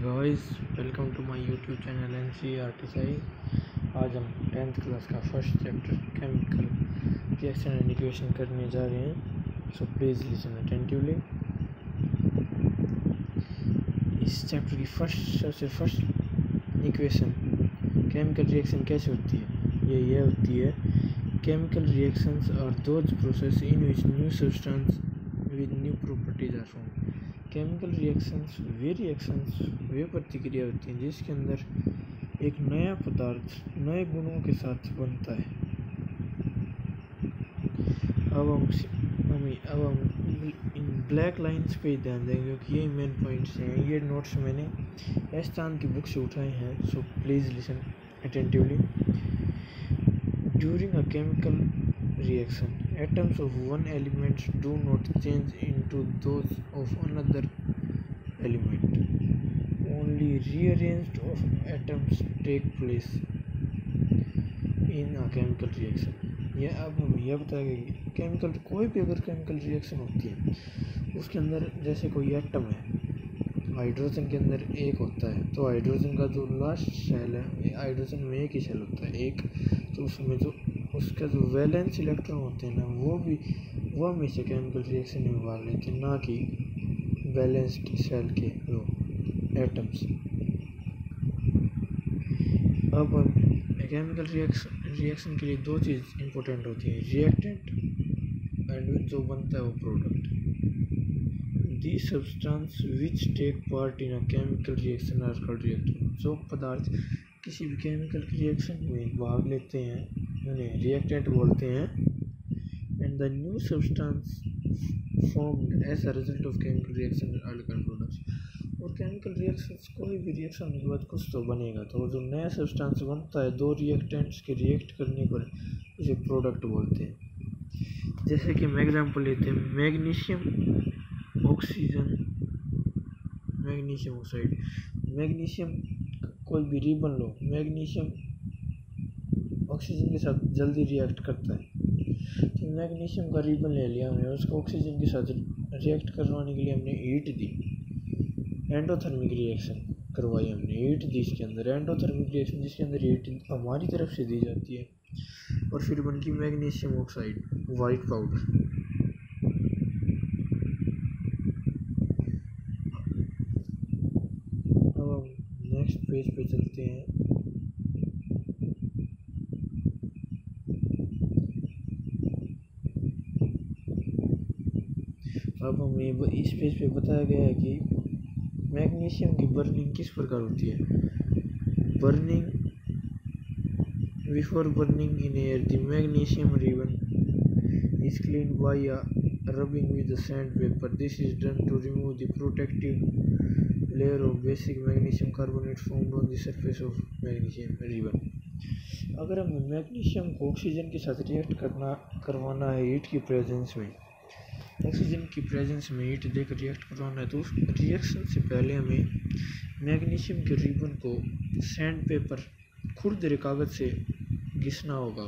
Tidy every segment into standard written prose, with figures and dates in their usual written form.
Guys, welcome to my YouTube channel NCERT। आज हम 10th class का first chapter chemical reaction and equation करने जा रहे हैं। So please listen attentively. इस चैप्टर की सबसे फर्स्ट इक्वेशन, केमिकल रिएक्शन कैसे होती है, ये होती है chemical reactions are those process in which new substance with new properties are form. Chemical reactions वे प्रतिक्रिया होती हैं जिसके अंदर एक नया पदार्थ नए गुणों के साथ बनता है। अब हम इन ब्लैक लाइंस पे ध्यान देंगे क्योंकि ये मेन पॉइंट्स हैं। ये नोट्स मैंने एस्तान की बुक से उठाए हैं। So please listen attentively. During a chemical reaction, atoms of one element do not change into those of another element. Only rearranged of atoms take place in a chemical reaction. अब हम यह बताएंगे कि chemical कोई भी अगर chemical reaction होती है उसके अंदर जैसे कोई एटम है, हाइड्रोजन के अंदर एक होता है, तो हाइड्रोजन का जो लास्ट शेल है, हाइड्रोजन में एक ही शेल होता है एक, तो उसमें जो उसका जो वैलेंस इलेक्ट्रॉन होते हैं ना वो हमेशा केमिकल रिएक्शन में भाग लेते हैं, ना कि बैलेंस्ड सेल के जो एटम्स। अब केमिकल रिएक्शन के लिए दो चीज़ इंपॉर्टेंट होती है, रिएक्टेंट एंड जो बनता है वो product. The substance which take part in a chemical reaction are called reactant. जो पदार्थ किसी भी केमिकल रिएक्शन में भाग लेते हैं उन्हें रिएक्टेंट बोलते हैं। And the new substance formed as a result of chemical reaction are called products. और केमिकल रिएक्शंस कोई भी रिएक्शन के बाद कुछ तो बनेगा, तो जो नया सब्सटेंस बनता है दो रिएक्टेंट्स के रिएक्ट करने पर उसे प्रोडक्ट बोलते हैं। जैसे कि हम एग्जाम्पल लेते हैं, मैग्नीशियम ऑक्साइड। मैग्नीशियम कोई भी रिबन लो, मैग्नीशियम ऑक्सीजन के साथ जल्दी रिएक्ट करता है, तो मैग्नीशियम का रिबन ले लिया हमने, उसको ऑक्सीजन के साथ रिएक्ट करवाने के लिए हमने हीट दी, एंडोथर्मिक रिएक्शन करवाई हमने, हीट दी इसके अंदर, एंडोथर्मिक रिएक्शन जिसके अंदर हीट हमारी तरफ से दी जाती है और फिर बन की मैग्नीशियम ऑक्साइड वाइट पाउडर। अब हम नेक्स्ट पेज पे चलते हैं। अब हमें इस पेज पे बताया गया है कि मैग्नीशियम की बर्निंग किस प्रकार होती है। Burning before burning in air the magnesium ribbon is clean bye rubbing with the sandpaper. This is done to remove the protective layer of basic magnesium carbonate formed on the surface of magnesium ribbon. अगर हमें magnesium को oxygen के साथ react करवाना है heat की presence में, oxygen की प्रेजेंस में हीट देकर रिएक्ट करवाना है, तो उस रिएक्शन से पहले हमें मैग्नीशियम के रिबन को सैंड पेपर खुरदरे कागज़ से घिसना होगा।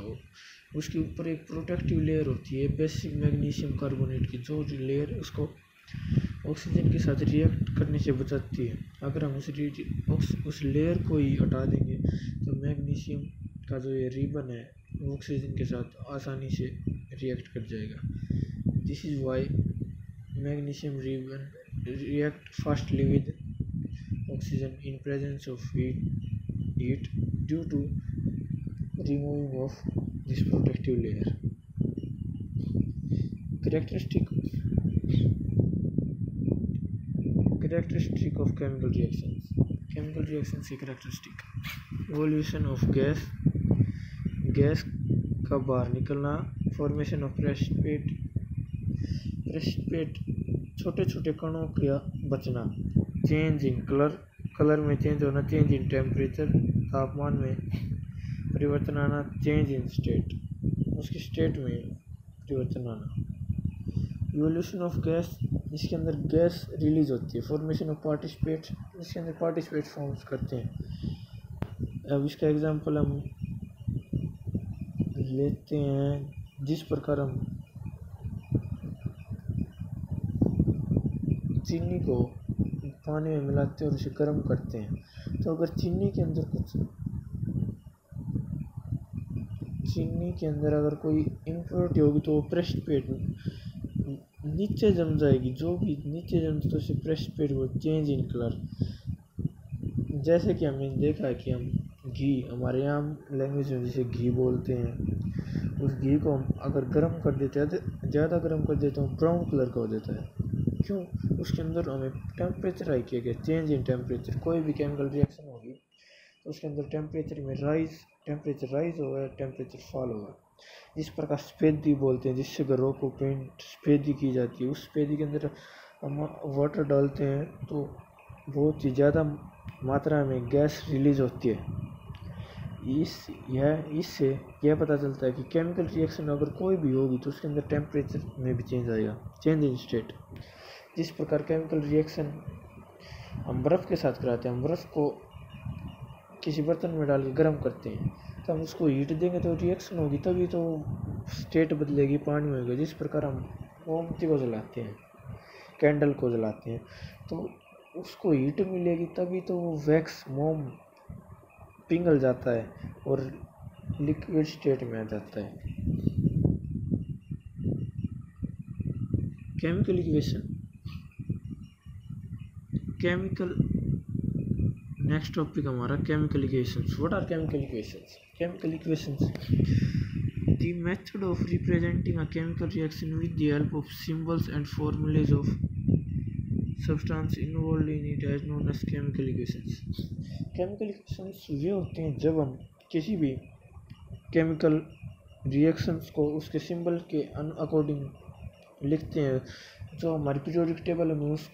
उसके ऊपर एक प्रोटेक्टिव लेयर होती है बेसिक मैग्नीशियम कार्बोनेट की, जो लेयर उसको ऑक्सीजन के साथ रिएक्ट करने से बचाती है। अगर हम उस लेयर को ही हटा देंगे तो मैग्नीशियम का जो ये रिबन है वो ऑक्सीजन के साथ आसानी से रिएक्ट कर जाएगा। This is why magnesium ribbon react fastly with oxygen in presence of heat due to removing of this protective layer. Characteristic of chemical reactions. Chemical reactions की characteristic: evolution of गैस का बाहर निकलना, formation of precipitate छोटे छोटे कणों का बचना, change in colour में चेंज होना, change in temperature तापमान में परिवर्तन आना, चेंज इन स्टेट उसकी स्टेट में परिवर्तन आना। इवोल्यूशन ऑफ गैस जिसके अंदर गैस रिलीज होती है, फॉर्मेशन ऑफ पार्टिसिपेट जिसके अंदर पार्टिसिपेट फॉर्म्स करते हैं। अब इसका एग्जांपल हम लेते हैं, जिस प्रकार हम चीनी को पानी में मिलाते हैं और उसे गर्म करते हैं। तो अगर चीनी के अंदर अगर कोई इम्प्योरिटी होगी तो वो प्रेसिपिटेट नीचे जम जाएगी, जो भी नीचे जमती तो उसे प्रेसिपिटेट वो चेंज इन कलर। जैसे कि हमने देखा है कि हम घी, हमारे यहाँ लैंग्वेज में जिसे घी बोलते हैं, उस घी को हम अगर गर्म कर देते हैं, ज़्यादा गर्म कर देते हैं, ब्राउन कलर का हो जाता है। क्यों? उसके अंदर हमें टेम्परेचर हाई किया गया, चेंज इन टेम्परेचर। कोई भी केमिकल रिएक्शन होगी तो उसके अंदर टेम्परेचर राइज होगा, टेम्परेचर फॉल होगा। जिस प्रकार स्पेदी बोलते हैं, जिससे घरों को पेंट स्पेदी की जाती है, उस स्पेदी के अंदर हम वाटर डालते हैं तो बहुत ही ज़्यादा मात्रा में गैस रिलीज होती है। इससे यह पता चलता है कि केमिकल रिएक्शन अगर कोई भी होगी तो उसके अंदर टेम्परेचर में भी चेंज आएगा, चेंज इन स्टेट। जिस प्रकार केमिकल रिएक्शन हम बर्फ़ के साथ कराते हैं, हम बर्फ़ को किसी बर्तन में डाल के गर्म करते हैं, तो हम उसको हीट देंगे तो रिएक्शन होगी, तभी तो स्टेट बदलेगी, पानी में होगा। जिस प्रकार हम मोमबत्ती को जलाते हैं, कैंडल को जलाते हैं, तो उसको हीट मिलेगी, तभी तो वो वैक्स मोम पिघल जाता है और लिक्विड स्टेट में आ जाता है। केमिकल इक्वेशन, नेक्स्ट टॉपिक हमारा chemical equations. What are chemical equations? Chemical equations, the method of representing a chemical reaction with the help of symbols and formulas of substance involved in it is known as chemical equations. Chemical equations वे होते हैं जब हम किसी भी chemical reactions को उसके symbol के अकॉर्डिंग लिखते हैं। जो हमारी पीरियोडिक टेबल में उस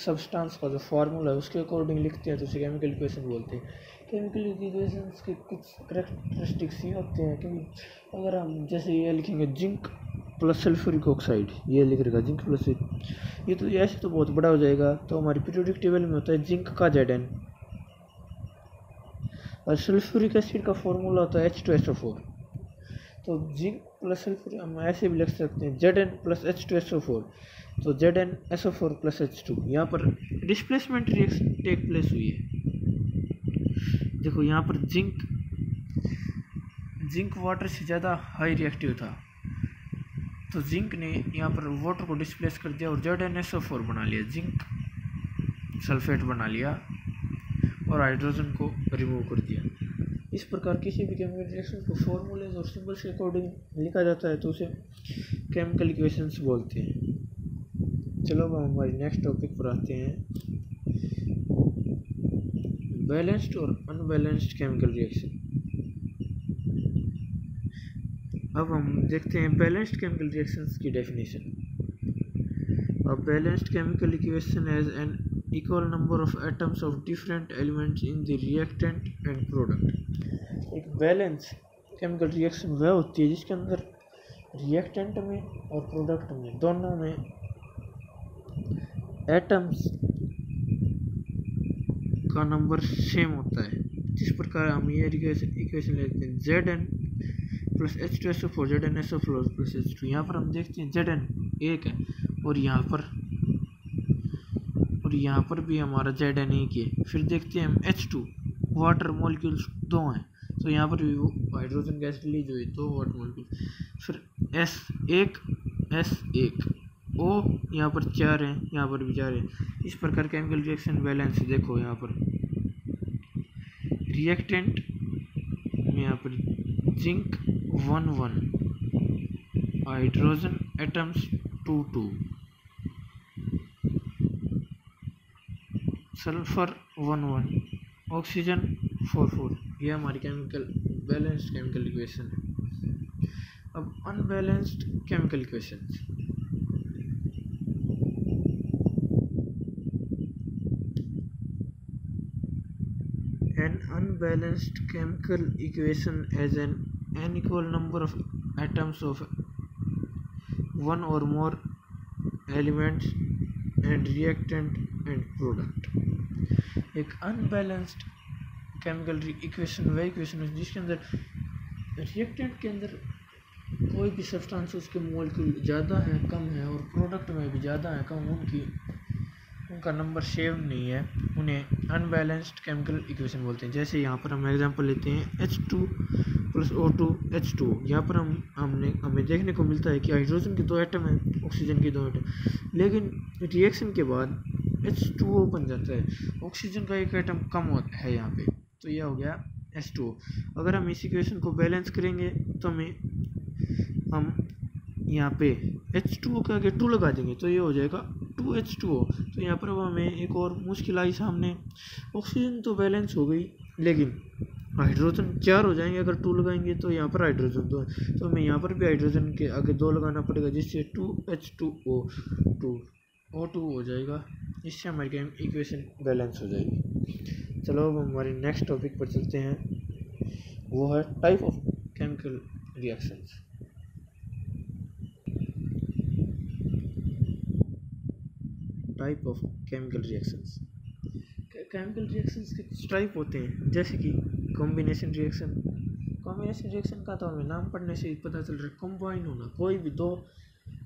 सब्सटेंस का जो फार्मूला है उसके अकॉर्डिंग लिखते हैं तो उसे केमिकल इक्वेशन बोलते हैं। केमिकल इक्वेशंस के कुछ कैरेक्टरिस्टिक्स ये होते हैं कि अगर हम जैसे ये लिखेंगे जिंक प्लस सल्फ्यूरिक ऑक्साइड, ये लिख रहेगा जिंक प्लस, ये तो ऐसे तो बहुत बड़ा हो जाएगा। तो हमारी पीरियोडिक टेबल में होता है जिंक का Zn, और सल्फ्यूरिक एसिड का फॉर्मूला होता है H2SO4। तो जिंक प्लस सल्फ्यूरिक हम ऐसे भी लिख सकते हैं Zn प्लस H2SO4, तो ZnSO4 प्लस H2। यहाँ पर डिस्प्लेसमेंट रिएक्शन टेक प्लेस हुई है। देखो यहाँ पर जिंक वाटर से ज़्यादा हाई रिएक्टिव था, तो जिंक ने यहाँ पर वाटर को डिस्प्लेस कर दिया और ZnSO4 बना लिया, जिंक सल्फेट बना लिया और हाइड्रोजन को रिमूव कर दिया। इस प्रकार किसी भी केमिकल रिएक्शन को फॉर्मूलेज और सिंबल्स के अकॉर्डिंग लिखा जाता है तो उसे केमिकल इक्वेशंस बोलते हैं। चलो अब हमारी नेक्स्ट टॉपिक पर आते हैं, बैलेंस्ड और अनबैलेंस्ड केमिकल रिएक्शन। अब हम देखते हैं बैलेंस्ड केमिकल रिएक्शंस की definition. A balanced chemical equation has an equal number of atoms of different elements in the reactant and product। एक बैलेंस केमिकल रिएक्शन वह होती है जिसके अंदर रिएक्टेंट में और प्रोडक्ट में दोनों में एटम्स का नंबर सेम होता है। जिस प्रकार हम ये इक्वेशन लेते हैं Zn plus H2SO4 ZnSO4 plus H2। यहाँ पर हम देखते हैं Zn एक है और यहाँ पर भी हमारा Zn एक है। फिर देखते हैं हम H2 वाटर मॉलिक्यूल्स 2 हैं, तो यहाँ पर भी हाइड्रोजन गैस रिलीज हुई 2 वाटर मॉलिक्यूल। फिर S1 O यहाँ पर 4 हैं, यहाँ पर भी 4 हैं। इस प्रकार केमिकल रिएक्शन बैलेंस देखो, यहाँ पर रिएक्टेंट में यहाँ पर zinc 1 hydrogen atoms 2 sulphur 1 oxygen 4 ये हमारी बैलेंस्ड केमिकल इक्वेशन है। अब unbalanced chemical equation, an unbalanced chemical equation has an unequal number of atoms of one or more elements and reactant and product। एक unbalanced chemical equation वह equation है जिसके अंदर reactant के अंदर कोई भी सब्सटेंस उसके मोलेक्यूल ज़्यादा है कम है और प्रोडक्ट में भी ज़्यादा है कम, उनका नंबर सेम नहीं है, उन्हें अनबैलेंस्ड केमिकल इक्वेशन बोलते हैं। जैसे यहाँ पर हम एग्जांपल लेते हैं H2 + O2 H2। यहाँ पर हमें देखने को मिलता है कि हाइड्रोजन के 2 एटम हैं, ऑक्सीजन के 2 एटम, लेकिन रिएक्शन के बाद H2O बन जाता है, ऑक्सीजन का 1 एटम कम होता है यहाँ पे, तो यह हो गया H2O। अगर हम इस इक्वेशन को बैलेंस करेंगे तो हम यहाँ पे H2O के आगे 2 लगा देंगे तो ये हो जाएगा 2H2O। तो यहाँ पर अब हमें एक और मुश्किल आई सामने, ऑक्सीजन तो बैलेंस हो गई लेकिन हाइड्रोजन 4 हो जाएंगे अगर 2 लगाएंगे, तो यहाँ पर हाइड्रोजन 2 है, तो हमें यहाँ पर भी हाइड्रोजन के आगे 2 लगाना पड़ेगा, जिससे 2H2O 2O2 हो जाएगा। इससे हमारी इक्वेशन बैलेंस हो जाएगी। चलो अब हमारे नेक्स्ट टॉपिक पर चलते हैं, वो है type of chemical reactions. Type of chemical reactions. Chemical reactions के कुछ टाइप होते हैं, जैसे कि कॉम्बिनेशन रिएक्शन। कॉम्बिनेशन रिएक्शन का तो हमें नाम पढ़ने से ही पता चल रहा है, कंबाइन होना। कोई भी 2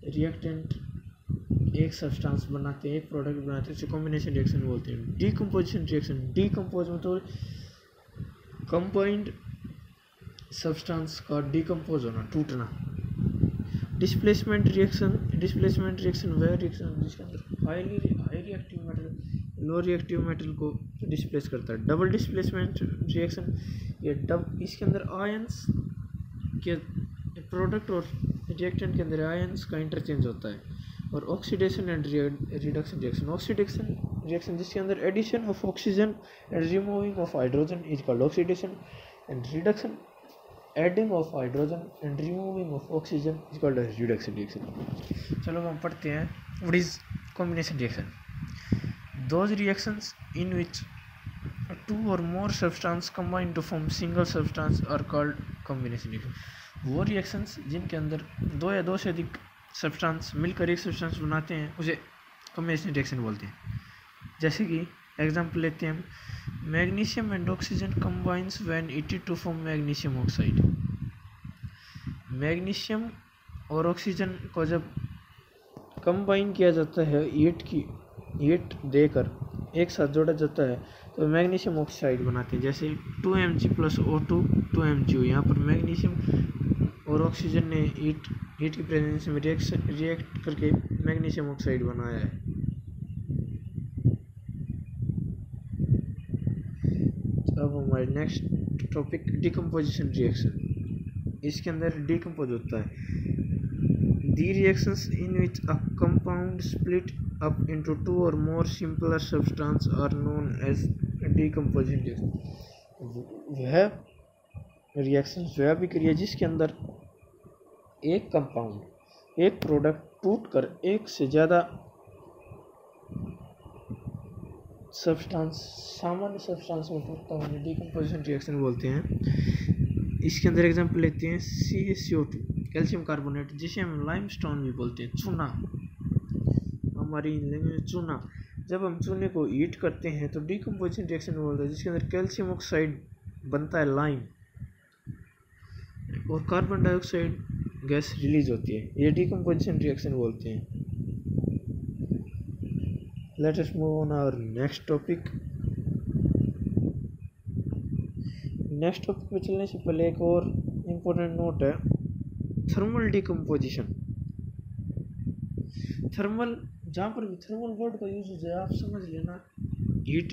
रिएक्टेंट एक सब्सटेंस बनाते हैं, एक प्रोडक्ट बनाते हैं, उसे कॉम्बिनेशन रिएक्शन बोलते हैं। डीकम्पोजिशन रिएक्शन, डीकम्पोज मतलब कंबाइंड सब्सटेंस का डीकम्पोज होना, टूटना। डिस्प्लेसमेंट रिएक्शन, डिस्प्लेसमेंट रिएक्शन वह रिएक्शन जिसके अंदर high reactive metal low reactive metal को डिस्प्लेस करता है। डबल डिस्प्लेसमेंट रिएक्शन, ये इसके अंदर आयंस के प्रोडक्ट और रिएक्टेंट के अंदर आयंस का इंटरचेंज होता है। और oxidation and reduction reaction, oxidation reaction जिसके अंदर addition of oxygen and removing of hydrogen is called oxidation, and reduction adding of hydrogen and removing of oxygen is called reduction reaction. चलो हम पढ़ते हैं what is combination reaction. Those reactions in which 2 or more substance combine to form single substance are called combination reaction। वो reactions जिनके अंदर 2 या 2 से अधिक सब्सटेंस मिलकर एक सब्सटेंस बनाते हैं उसे कॉम्बिनेशन रिएक्शन बोलते हैं। जैसे कि एग्जांपल लेते हैं हम, magnesium and oxygen combines when heated to form magnesium oxide. Magnesium और ऑक्सीजन को जब कंबाइन किया जाता है, हीट देकर एक साथ जोड़ा जाता है, तो मैग्नीशियम ऑक्साइड बनाते हैं। जैसे 2Mg + O2 2MgO। यहाँ पर मैग्नीशियम और ऑक्सीजन ने हीट की प्रेजेंस में रिएक्ट करके मैग्नीशियम ऑक्साइड बनाया है। अब हमारे नेक्स्ट टॉपिक डिकम्पोजिशन रिएक्शन। इसके अंदर डिकम्पोज होता है। The reactions in which a compound split up into 2 or more simpler substance are known as decomposition reaction। वह रिएक्शन वह भी क्रिया जिसके अंदर एक कंपाउंड एक प्रोडक्ट टूटकर एक से ज़्यादा सब्सटेंस सामान्य सब्सटेंस में टूटता है, डिकम्पोजिशन रिएक्शन बोलते हैं। इसके अंदर एग्जांपल लेते हैं CaCO2 कैल्शियम कार्बोनेट, जिसे हम लाइमस्टोन भी बोलते हैं, चूना, हमारी लैंग्वेज चूना। जब हम चूने को हीट करते हैं तो डिकम्पोजिशन रिएक्शन बोलते हैं, जिसके अंदर कैल्शियम ऑक्साइड बनता है लाइम, और कार्बन डाइऑक्साइड गैस रिलीज होती है, ये डिकम्पोजिशन रिएक्शन बोलते हैं। Let us move on our next topic. Next topic पे चलने से पहले एक और इम्पोर्टेंट नोट है, थर्मल डिकम्पोजिशन। थर्मल, जहाँ पर भी थर्मल वर्ड का यूज हो जाए आप समझ लेना heat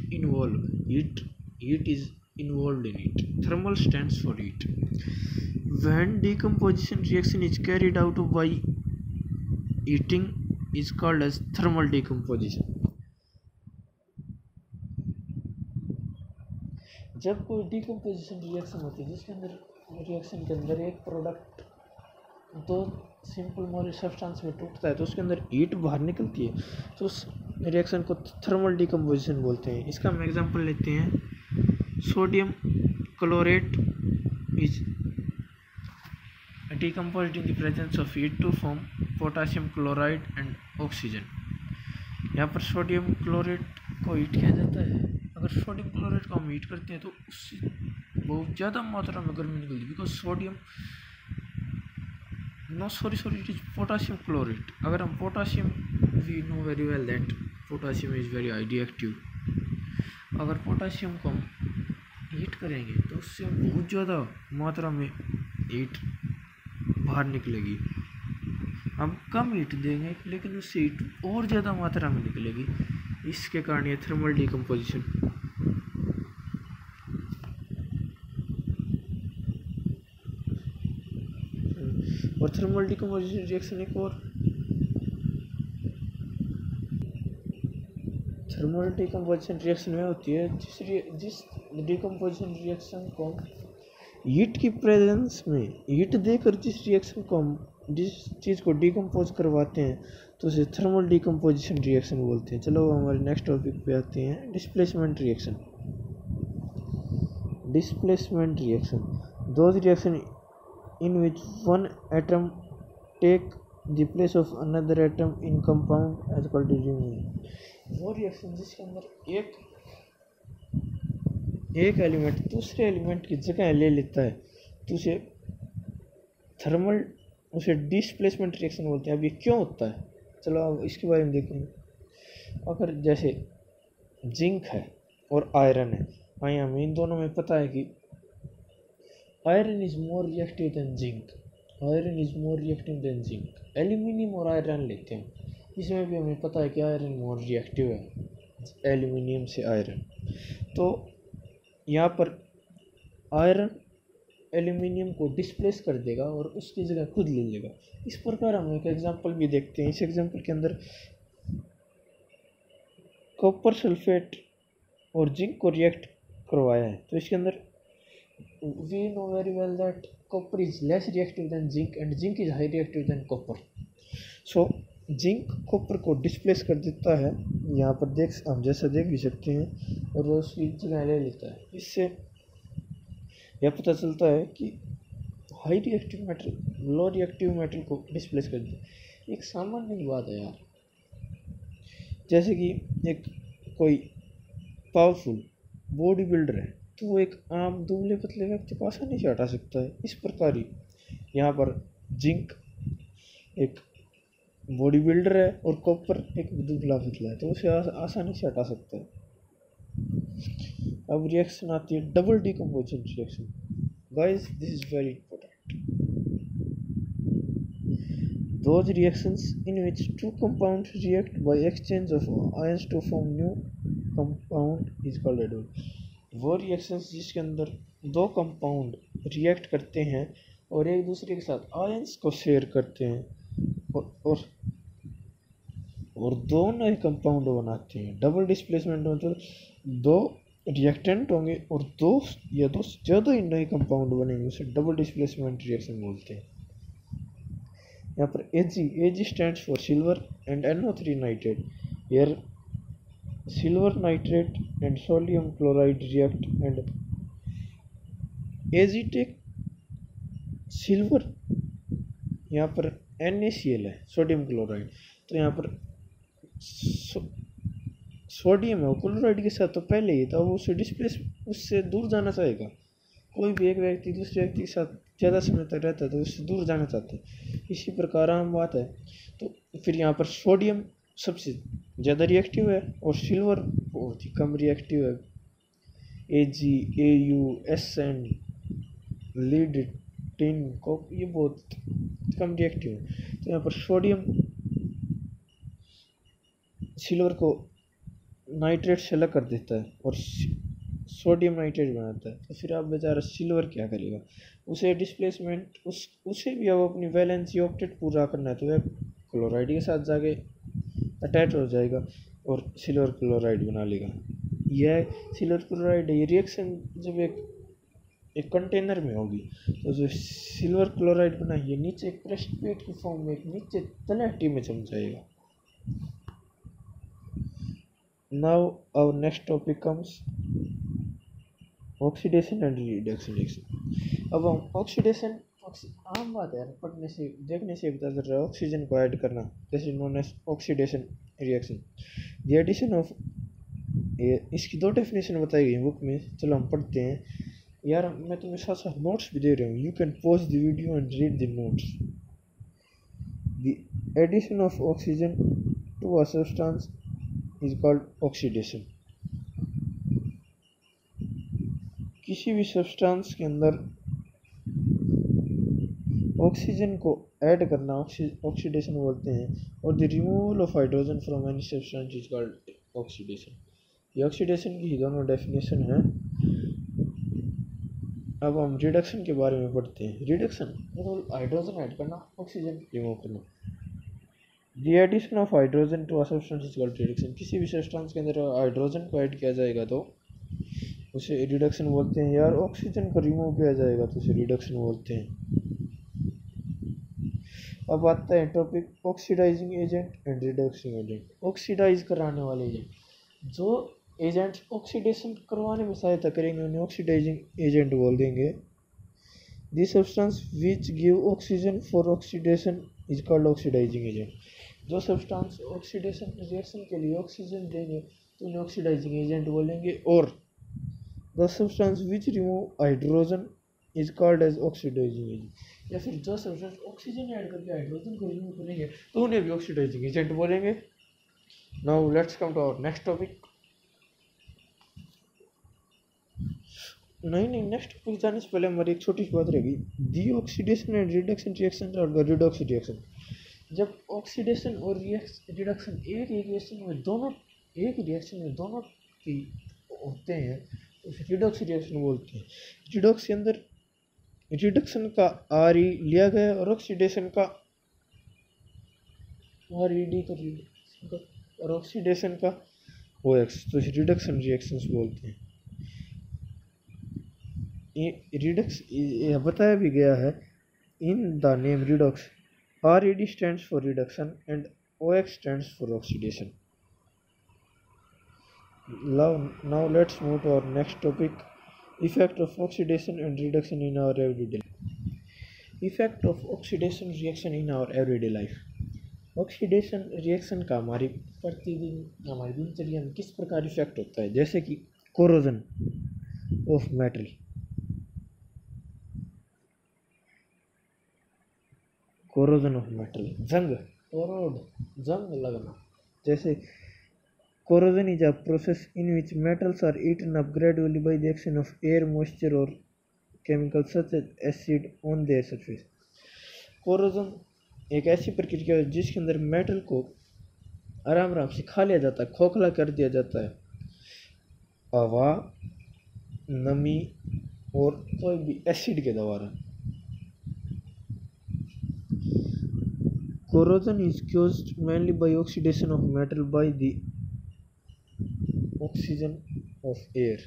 is involve in it. Thermal stands for heat. When decomposition reaction is carried out by heating is called as thermal decomposition. जब कोई डिकम्पोजिशन रिएक्शन होती है जिसके अंदर रिएक्शन के अंदर एक प्रोडक्ट 2 सिंपल मोलर सब्सटेंस में टूटता है, तो उसके अंदर हीट बाहर निकलती है, तो उस रिएक्शन को थर्मल डिकम्पोजिशन बोलते हैं। इसका हम एग्जांपल लेते हैं, sodium chlorate is decomposed in the presence of heat to form potassium chloride and oxygen। यहाँ पर सोडियम क्लोरेट को हीट किया जाता है। अगर सोडियम क्लोरेट को हम हीट करते हैं तो उससे बहुत ज़्यादा मात्रा में गर्मी निकलती है, because sodium it is potassium chlorate. अगर हम potassium, we know very well that potassium is very highly active. अगर पोटासियम को हम हीट करेंगे तो उससे बहुत ज़्यादा मात्रा में हीट बाहर निकलेगी। हम कम हीट देंगे लेकिन उससे हीट और ज़्यादा मात्रा में निकलेगी। इसके कारण ये थर्मल डिकम्पोजिशन। और थर्मल डिकम्पोजिशन रिएक्शन एक और थर्मल डिकम्पोजिशन रिएक्शन में होती है जिस डिकम्पोजिशन रिएक्शन को हीट की प्रेजेंस में हीट देकर जिस रिएक्शन को हम जिस चीज़ को डिकम्पोज करवाते हैं तो उसे थर्मल डिकम्पोजिशन रिएक्शन बोलते हैं। चलो हमारे नेक्स्ट टॉपिक पे आते हैं, displacement reaction. Displacement reaction, those reaction in which one atom take the place of another atom in compound as called remove. वो रिएक्शन जिसके अंदर एक एलिमेंट दूसरे एलिमेंट की जगह ले लेता है तो उसे डिस्प्लेसमेंट रिएक्शन बोलते हैं। अब ये क्यों होता है, चलो अब इसके बारे में देखेंगे। अगर जैसे जिंक है और आयरन है, हाँ हमें इन दोनों में पता है कि iron is more reactive than zinc, iron is more reactive than zinc. Aluminium और आयरन लेते हैं, इसमें भी हमें पता है कि आयरन मोर रिएक्टिव है एल्यूमिनियम से आयरन। तो यहाँ पर आयरन एल्यूमिनियम को डिस्प्लेस कर देगा और उसकी जगह खुद ले लेगा। इस प्रकार हम एक एग्जांपल भी देखते हैं। इस एग्जांपल के अंदर कॉपर सल्फेट और जिंक को रिएक्ट करवाया है, तो इसके अंदर we know very well that copper is less reactive than zinc and zinc is high reactive than copper. So zinc copper को डिस्प्लेस कर देता है, यहाँ पर हम जैसा देख भी सकते हैं, और वो उसकी जगह ले लेता है। इससे यह पता चलता है कि high reactive metal low reactive metal को डिस्प्लेस कर दे। एक सामान्य बात है यार, जैसे कि एक कोई पावरफुल बॉडी बिल्डर है तो वो एक आम दुबले पतले व्यक्ति को आसानी से हटा सकता है। इस प्रकार ही यहाँ पर जिंक एक बॉडी बिल्डर है और कॉपर एक दुबला पतला है, तो उसे आसानी से हटा सकता है। अब रिएक्शन आती है double decomposition reaction. Guys this is very important. Those reactions in which two compounds react by exchange of ions to form new compound is called adol। वो रिएक्शंस जिसके अंदर दो कंपाउंड रिएक्ट करते हैं और एक दूसरे के साथ आयंस को शेयर करते हैं और दो नए कंपाउंड बनाते हैं। डबल डिस्प्लेसमेंट मतलब दो रिएक्टेंट होंगे और दो या दो से ज़्यादा ही नए कंपाउंड बनेंगे, उसे डबल डिस्प्लेसमेंट रिएक्शन बोलते हैं। यहाँ पर Ag stands for silver and NO3 nitrate. Here silver nitrate and sodium chloride react and Ag take silver, यहाँ पर NaCl है सोडियम क्लोराइड, तो यहाँ पर सोडियम है वो क्लोराइड के साथ तो पहले ही था, वो उससे दूर जाना चाहेगा। कोई भी एक व्यक्ति दूसरे व्यक्ति के साथ ज़्यादा समय तक रहता है तो उससे दूर जाना चाहते हैं। इसी प्रकार आम बात है। तो फिर यहाँ पर सोडियम सबसे ज़्यादा रिएक्टिव है और सिल्वर बहुत ही कम रिएक्टिव है। Ag, Au, Sn, lead, tin, cop ये बहुत कम रिएक्टिव है। तो यहाँ पर सोडियम सिल्वर को नाइट्रेट से अलग कर देता है और सोडियम नाइट्रेट बनाता है। तो फिर आप बेचारा सिल्वर क्या करेगा, उसे डिस्प्लेसमेंट उसे भी अब अपनी वैलेंसी ऑक्टेट पूरा करना है, तो वह क्लोराइड के साथ जाके अटैच हो जाएगा और सिल्वर क्लोराइड बना लेगा। यह सिल्वर क्लोराइड ये रिएक्शन जब एक कंटेनर में होगी तो जो सिल्वर क्लोराइड बना ये नीचे एक प्रेसिपिटेट की फॉर्म में एक नीचे तलहटी में जम जाएगा। Now our next topic comes oxidation and reduction reaction. अब हम ऑक्सीडेशन आम बात है पढ़ने से देखने से पता चल रहा है, ऑक्सीजन को ऐड करना जैसे known as oxidation reaction. The addition of, इसकी दो डेफिनेशन बताई गई बुक में, चलो हम पढ़ते हैं। यार मैं तुम्हें साथ साथ नोट्स भी दे रहा हूँ, you can pause the video and read the notes. The addition of oxygen to a substance is called oxidation. किसी भी सब्सटेंस के अंदर ऑक्सीजन को ऐड करना ऑक्सीडेशन बोलते हैं, और the removal of hydrogen from any substance is called oxidation. ये ऑक्सीडेशन की ही दोनों डेफिनेशन है। अब हम रिडक्शन के बारे में पढ़ते हैं। रिडक्शन मतलब हाइड्रोजन ऐड करना, ऑक्सीजन रिमूव करना। The addition of hydrogen to a substance is called reduction. किसी भी सब्सटेंस के अंदर हाइड्रोजन को ऐड किया जाएगा तो उसे रिडक्शन बोलते हैं, यार ऑक्सीजन को रिमूव किया जाएगा तो उसे रिडक्शन बोलते हैं। अब आता है topic oxidising agent and reduction agent. Oxidise कराने वाले एजेंट, जो एजेंट्स ऑक्सीडेशन करवाने में सहायता करेंगे उन्हें ऑक्सीडाइजिंग एजेंट बोल देंगे। This substance which give oxygen for oxidation is called oxidising agent. जो सब्सटेंस ऑक्सीडेशन रिएक्शन के लिए ऑक्सीजन देंगे तो उन्हें ऑक्सीडाइजिंग एजेंट बोलेंगे। और the substance which remove hydrogen is called as oxidising agent. या फिर जो सब्सटेंस ऑक्सीजन ऐड करके हाइड्रोजन को रिमूव करेंगे तो उन्हें भी ऑक्सीडाइजिंग एजेंट बोलेंगे। Now let's come to our next topic. नहीं, नेक्स्ट टॉपिक जाने से पहले हमारी एक छोटी सी बात रहेगी। The oxidation and reduction reaction और रिडॉक्स रिएक्शन। जब ऑक्सीडेशन और रिडक्शन एक रिएक्शन में दोनों की होते हैं तो उसे रिडॉक्स रिएक्शन बोलते हैं। रिडॉक्स के अंदर रिडक्शन का आर ई लिया गया और ऑक्सीडेशन का आर ई डी और ऑक्सीडेशन का ओ एक्स, तो इसे रिडक्शन रिएक्शंस बोलते हैं। रिडक्स बताया भी गया है in the name redox, RED stands for reduction and OX stands for oxidation. Now let's move to our next topic, effect of oxidation and reduction in our everyday life. Effect of oxidation reaction in our everyday life. Oxidation reaction का हमारी दिनचर्या में किस प्रकार effect होता है, जैसे कि corrosion of metal, corrosion of metal, जंग लगना। जैसे corrosion is a process in which metals are eaten up gradually by the action of air, moisture और chemicals such as acid on their surface. Corrosion एक ऐसी प्रक्रिया है जिसके अंदर मेटल को आराम से खा लिया जाता है, खोखला कर दिया जाता है हवा, नमी और कोई भी एसिड के द्वारा। Corrosion is caused mainly by oxidation of metal by the oxygen of air.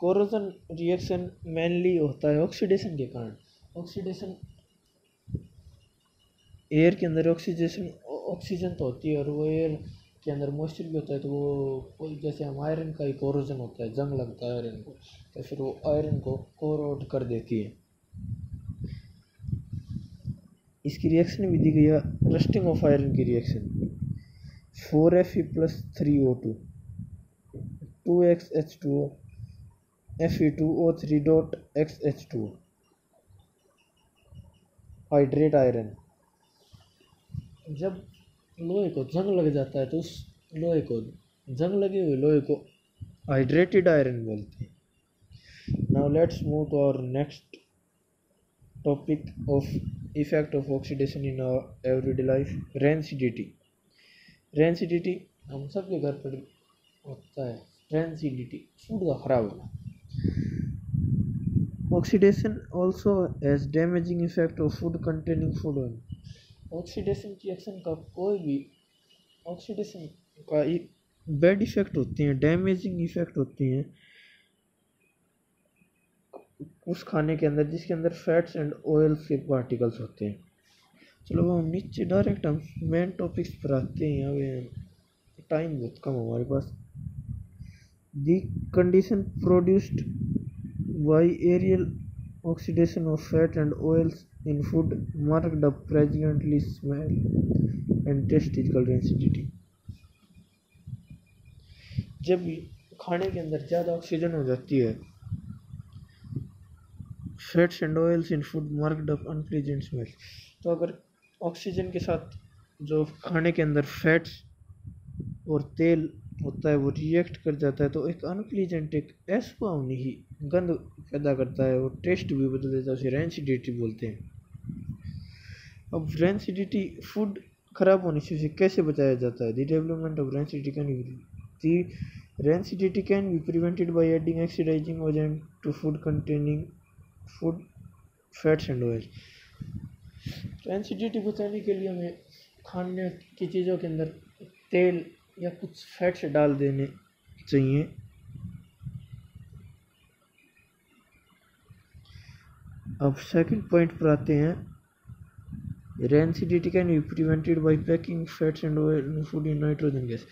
Corrosion reaction mainly होता है ऑक्सीडेशन के कारण। ऑक्सीडेशन एयर के अंदर ऑक्सीजन तो होती है और वो एयर के अंदर मॉइस्चर भी होता है, तो वो जैसे हम आयरन का ही कोरोजन होता है, जंग लगता है आयरन को, तो फिर वो आयरन को कोरोड कर देती है। इसकी रिएक्शन भी दी गई है, रस्टिंग ऑफ आयरन की reaction 4Fe+3O2 2xH2O Fe2O3.xH2O hydrate iron. जब लोहे को जंग लग जाता है तो उस लोहे को जंग लगे हुए लोहे को हाइड्रेटेड आयरन बोलते हैं। Now let's move to our next topic of effect of oxidation in our everyday life, rancidity. Rancidity हम सबके घर पर होता है। रेंसिडिटी फूड का खराब होना। Oxidation also has damaging effect of food containing food oil. Oxidation reaction का कोई भी ऑक्सीडेशन का बैड इफेक्ट होते हैं, डैमेजिंग इफेक्ट होती हैं उस खाने के अंदर जिसके अंदर फैट्स एंड ऑयल्स के पार्टिकल्स होते हैं। चलो हम नीचे डायरेक्ट हम मेन टॉपिक्स पर आते हैं। यहाँ टाइम बहुत कम हमारे पास। The condition produced by aerial oxidation of fat and oils in food marked up presently smell and taste is called rancidity. जब खाने के अंदर ज़्यादा ऑक्सीजन हो जाती है, fats and oils in food marked up unpleasant smell, तो अगर ऑक्सीजन के साथ जो खाने के अंदर फैट्स और तेल होता है वो रिएक्ट कर जाता है तो एक अनप्लीजेंट, एक अସୁहावनी ही गंध पैदा करता है और टेस्ट भी बदल देता है, उसे रैंसिडिटी बोलते हैं। अब रैंसिडिटी फूड खराब होने से उसे कैसे बचाया जाता है? The development of rancidity can be rancidity can be prevented by adding oxidising agent to food containing food fats and oil. Rancidity बचाने के लिए हमें खाने की चीज़ों के अंदर तेल या कुछ फैट्स डाल देने चाहिए। अब सेकंड पॉइंट पर आते हैं। Rancidity can be prevented bye packing fats and oil food in nitrogen gas.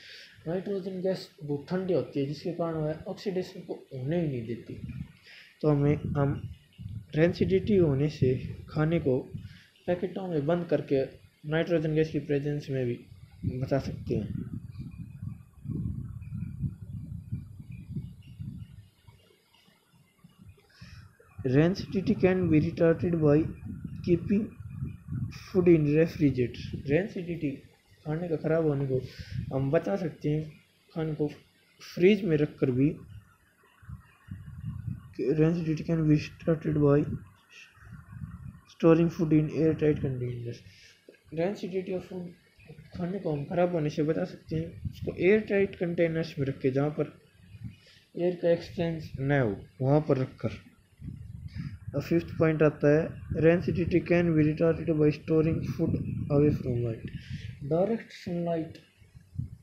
Nitrogen gas बहुत ठंडी होती है जिसके कारण वह ऑक्सीडेशन को होने ही नहीं देती, तो हम रैंसिडिटी होने से खाने को पैकेटों में बंद करके नाइट्रोजन गैस की प्रेजेंस में भी बचा सकते हैं। Rancidity can B retarded by keeping food in refrigerator. Rancidity खाने का ख़राब होने को हम बचा सकते हैं खाने को फ्रीज में रख कर भी। Rancidity can be started by storing food in air tight containers. Rancidity of food खाने को हम ख़राब होने से बचा सकते हैं उसको एयर टाइट कंटेनर्स में रख के, जहाँ पर एयर का एक्सचेंज न हो वहाँ पर रख कर। फिफ्थ पॉइंट आता है rancidity can B retarded bye storing food away from light. Direct sunlight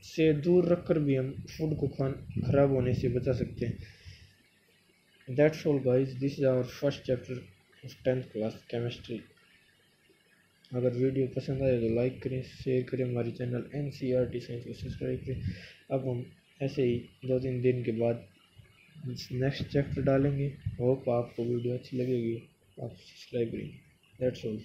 से दूर रखकर भी हम फूड को खराब होने से बचा सकते हैं। That's all guys, this is our first chapter of 10th class chemistry. अगर वीडियो पसंद आए तो लाइक करें, शेयर करें, हमारे चैनल NCERT साइंस को सब्सक्राइब करें। अब हम ऐसे ही 2-3 दिन के बाद नेक्स्ट चैप्टर डालेंगे। होप आपको वीडियो अच्छी लगेगी, आप सब्सक्राइब करेंगे। That's all.